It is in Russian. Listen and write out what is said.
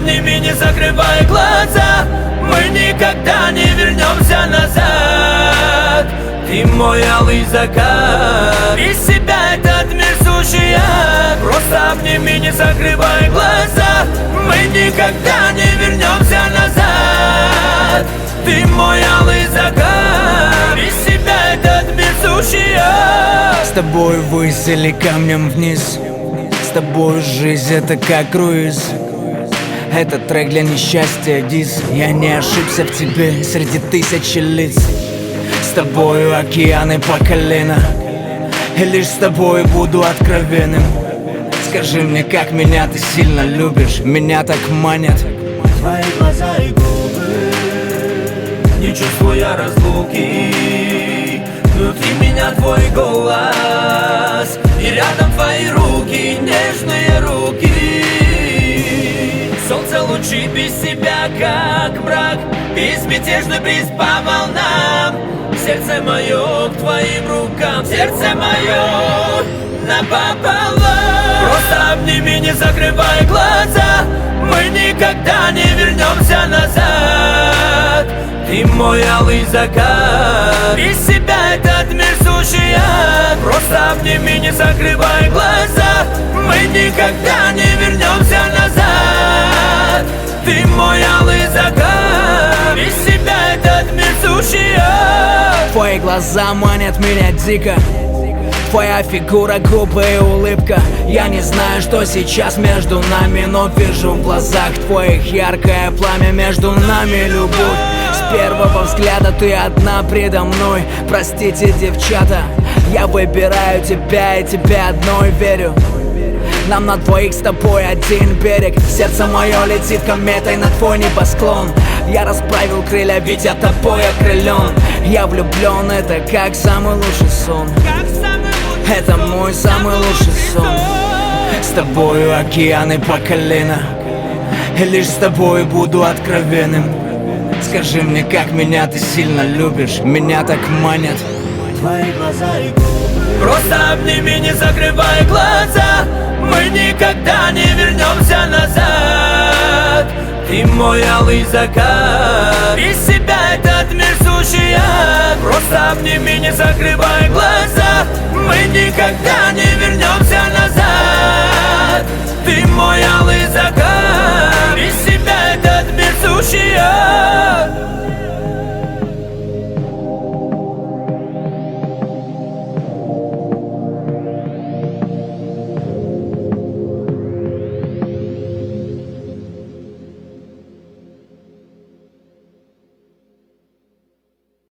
обними, не закрывай глаза. Мы никогда не вернемся назад. Ты мой алый закат, без себя этот мир сущий ад. Просто обними, не закрывай глаза. Мы никогда не вернемся назад. Ты мой алый закат, без себя этот мир сущий ад. С тобой ввысь или камнем вниз, с тобой жизнь это как круиз. Этот трек для несчастья дис. Я не ошибся в тебе среди тысячи лиц. С тобою океаны по колено, и лишь с тобой буду откровенным. Скажи мне, как меня ты сильно любишь, меня так манят твои глаза и губы. Не чувствуя разлуки, внутри меня твой голос, и рядом твои руки, нежные руки. Солнце лучи без себя, как мрак, безмятежный бриз по волнам. Сердце мое к твоим рукам, сердце мое напополам. Просто обними, не закрывай глаза. Мы никогда не вернемся назад. Ты мой алый закат, без себя этот мир сущий ад. Просто обними, не закрывай глаза. Мы никогда не вернемся назад. Ты мой алый закат, без себя этот мир сущий ад. Твои глаза манят меня дико, твоя фигура, губы и улыбка. Я не знаю, что сейчас между нами, но вижу в глазах твоих яркое пламя. Между нами любовь, с первого взгляда ты одна предо мной. Простите, девчата, я выбираю тебя и тебе одной верю. Нам на двоих с тобой один берег. Сердце мое летит кометой на твой небосклон. Я расправил крылья, ведь я тобой окрылен. Я влюблен, это как самый лучший сон. Это мой самый лучший сон. С тобою океаны по колено, и лишь с тобой буду откровенным. Скажи мне, как меня ты сильно любишь, меня так манят твои глаза и губы. Просто обними, не закрывай глаза. Мы никогда не вернемся назад. Ты мой алый закат, без себя этот мир сущий ад. Просто обними, не закрывай глаза. Мы никогда не вернемся